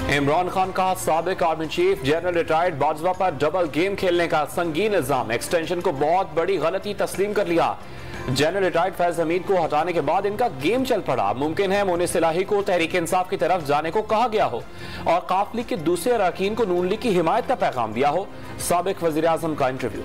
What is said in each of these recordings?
इमरान खान का साबिक army chief general retired Bajwa पर डबल गेम खेलने का संगीन इल्जाम। एक्सटेंशन को बहुत बड़ी गलती तस्लीम कर लिया। जनरल रिटायर्ड फैज हमीद को हटाने के बाद इनका गेम चल पड़ा। मुमकिन है मोनिस इलाही को तहरीक इंसाफ की तरफ जाने को कहा गया हो और काफ लीग के दूसरे अरकान को नून लीग की हिमायत का पैगाम दिया हो। साबिक वजीर आजम का इंटरव्यू।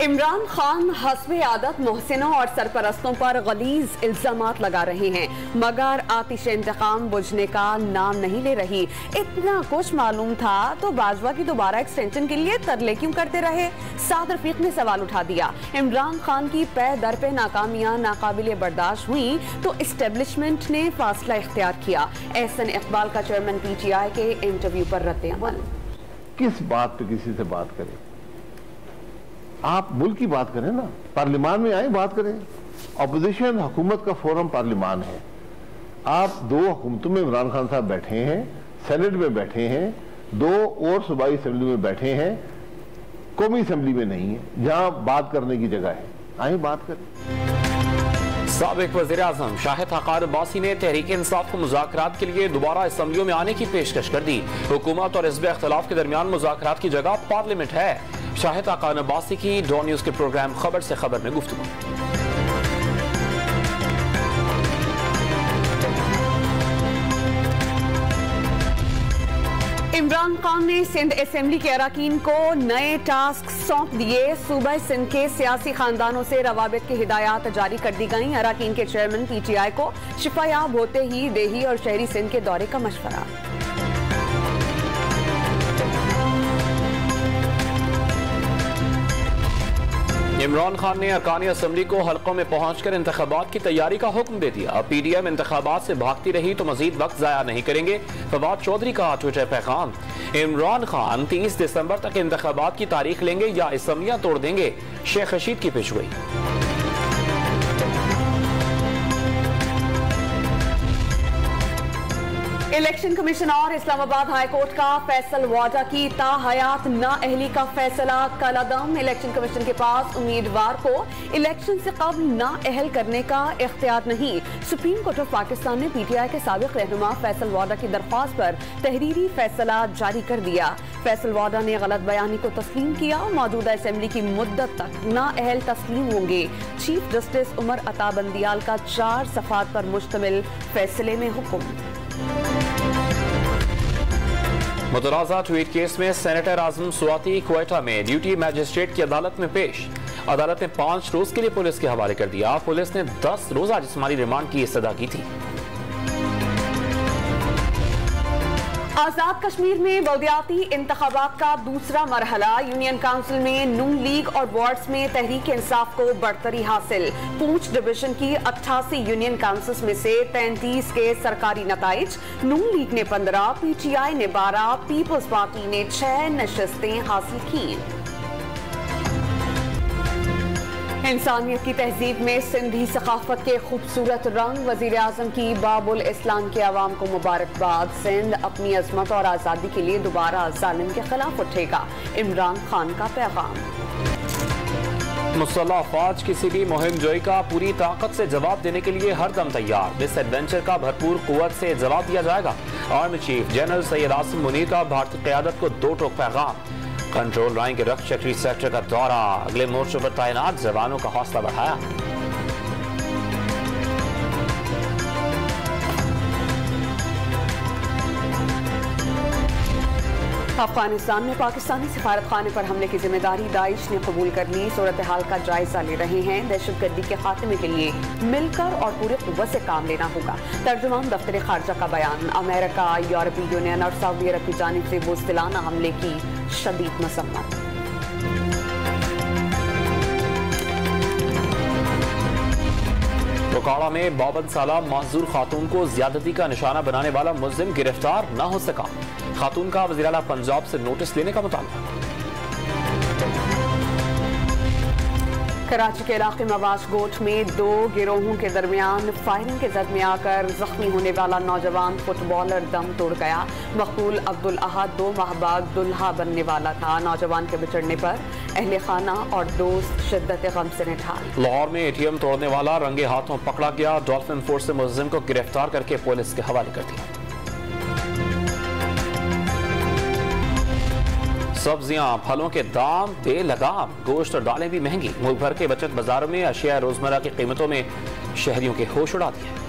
इमरान खान हस्बे आदत मोहसिनों और सरपरस्तों पर गलीज इल्जामात लगा रहे हैं, मगर आतिश इंतकाम बुझने का नाम नहीं ले रही। इतना कुछ मालूम था तो बाजवा की दोबारा एक्सटेंशन के लिए तरले क्यों करते रहे? साद रफीक ने सवाल उठा दिया। इमरान खान की पे दर पे नाकामियां नाकाबिले बर्दाश्त हुई तो एस्टेब्लिशमेंट ने फासला इख्तियार किया। एहसन इकबाल का चेयरमैन पीटीआई के इंटरव्यू पर रद्द-ए-अमल। किस बात पे किसी से बात करें? आप मुल्क की बात करें ना, पार्लियामान में आए बात करें। अपोजिशन हुकूमत का फोरम पार्लियामान है। आप दो हुकूमतों में इमरान खान साहब बैठे हैं, सेनेट में बैठे हैं, दो और सूबाई असेंबली में बैठे हैं, कौमी असेंबली में नहीं है जहां बात करने की जगह है। आए बात करें। साबिक वज़ीर आज़म शाहिद हक़ार अब्बासी ने तहरीक इंसाफ को मुज़ाकरात के लिए दोबारा असम्बलियों में आने की पेशकश कर दी। हुकूमत और हिज़्ब इख्तिलाफ के दरमियान मुज़ाकरात की जगह पार्लियामेंट है। शाहिद हक़ार अब्बासी की डॉन न्यूज़ के प्रोग्राम खबर से खबर में गुफ्तगू। इमरान खान ने सिंध असेंबली के अरकान को नए टास्क सौंप दिए। सूबा सिंध के सियासी खानदानों से रवाबित की हिदायत जारी कर दी गई। अरकान के चेयरमैन पीटीआई को शिफायाब होते ही देही और शहरी सिंध के दौरे का मशवरा। इमरान खान ने अरकान असेंबली को हल्कों में पहुंचकर इंतखाबात की तैयारी का हुक्म दे दिया। पीडीएम इंतखाबात से भागती रही तो मजीद वक्त जाया नहीं करेंगे। फवाद चौधरी का ट्विटर पैगाम। इमरान खान 30 दिसंबर तक इंतखाबात की तारीख लेंगे या असेंबलियां तोड़ देंगे, शेख रशीद की पेशगोई। इलेक्शन कमीशन और इस्लामाबाद हाई कोर्ट का फैसल वाडा की ताहयात नाअहली का फैसला कलअदम। इलेक्शन कमीशन के पास उम्मीदवार को इलेक्शन से कबल नाअहल करने का इख्तियार नहीं। सुप्रीम कोर्ट ऑफ पाकिस्तान ने पीटीआई के साबिक रहनुमा फैसल वाडा की दरख्वास्त पर तहरीरी फैसला जारी कर दिया। फैसल वाडा ने गलत बयानी को तस्लीम किया। मौजूदा असेंबली की मुद्दत तक नाअहल तस्लीम होंगे। चीफ जस्टिस उमर अता बंदियाल का 4 सफ़ात पर मुश्तमिल फैसले में हुक्म। मुतराजा ट्वीट केस में सेनेटर आजम स्वाति क्वेटा में ड्यूटी मैजिस्ट्रेट की अदालत में पेश। अदालत ने 5 रोज के लिए पुलिस के हवाले कर दिया। पुलिस ने 10 रोजा जिस्मानी रिमांड की इस्तदा की थी। आजाद कश्मीर में बल्दियाती इंतखाबात का दूसरा मरहला। यूनियन काउंसिल में नून लीग और वार्ड्स में तहरीक इंसाफ को बढ़तरी हासिल। पूंछ डिवीजन की 88 यूनियन काउंसिल्स में से 33 के सरकारी नताइज। नून लीग ने 15, पीटीआई ने 12, पीपल्स पार्टी ने 6 नशस्तें हासिल की। इंसानियत की तहजीब में सिंधी सकाफत के खूबसूरत रंग। वजीर आजम की बाबुल इस्लाम के अवाम को मुबारकबाद। सिंध अपनी अजमत और आज़ादी के लिए दोबारा जालिम के खिलाफ उठेगा, इमरान खान का पैगाम। मुसल्लह अफवाज किसी भी मुहिम जोई का पूरी ताकत से जवाब देने के लिए हर दम तैयार। मिस एडवेंचर का भरपूर कुव्वत से जवाब दिया जाएगा। Army chief general Syed Asim Munir का भारतीय क़यादत को 2 टोक पैगाम। कंट्रोल लाइन के रक्षक सेक्टर का दौरा। अगले मोर्चों पर तैनात जवानों का हौसला बढ़ाया। अफगानिस्तान में पाकिस्तानी सिफारत खाने पर हमले की जिम्मेदारी दाइश ने कबूल कर ली। सूरत हाल का जायजा ले रहे हैं। दहशतगर्दी के खात्मे के लिए मिलकर और पूरी कुव्वत से काम लेना होगा। तर्जुमान दफ्तर खारजा का बयान। अमेरिका, यूरोपीय यूनियन और सऊदी अरब की जानिब से बुज़दिलाना हमले की शदीद मसम्मत। बोकाड़ा में 52 साला माजूर खातून को ज्यादती का निशाना बनाने वाला मुल्जिम गिरफ्तार न हो सका। खातून का वज़ीर आला पंजाब से नोटिस लेने का मुतालबा। कराची के इलाके मवाज गोट में दो गिरोहों के दरमियान फायरिंग के जद में आकर जख्मी होने वाला नौजवान फुटबॉलर दम तोड़ गया। मकबूल अब्दुल अहद 2 माह बाद दुल्हा बनने वाला था। नौजवान के बिछड़ने पर अहले खाना और दोस्त शिद्दत गम से निठाल। लाहौर में ATM तोड़ने वाला रंगे हाथों पकड़ा गया। डॉल्फिन फोर्स से मुलजिम को गिरफ्तार करके पुलिस के हवाले कर दिया। सब्जियां फलों के दाम बेलगाम, गोश्त और दालें भी महंगी। मुल्क भर के बचत बाजारों में अशिया रोजमर्रा की कीमतों में शहरियों के होश उड़ा दिए।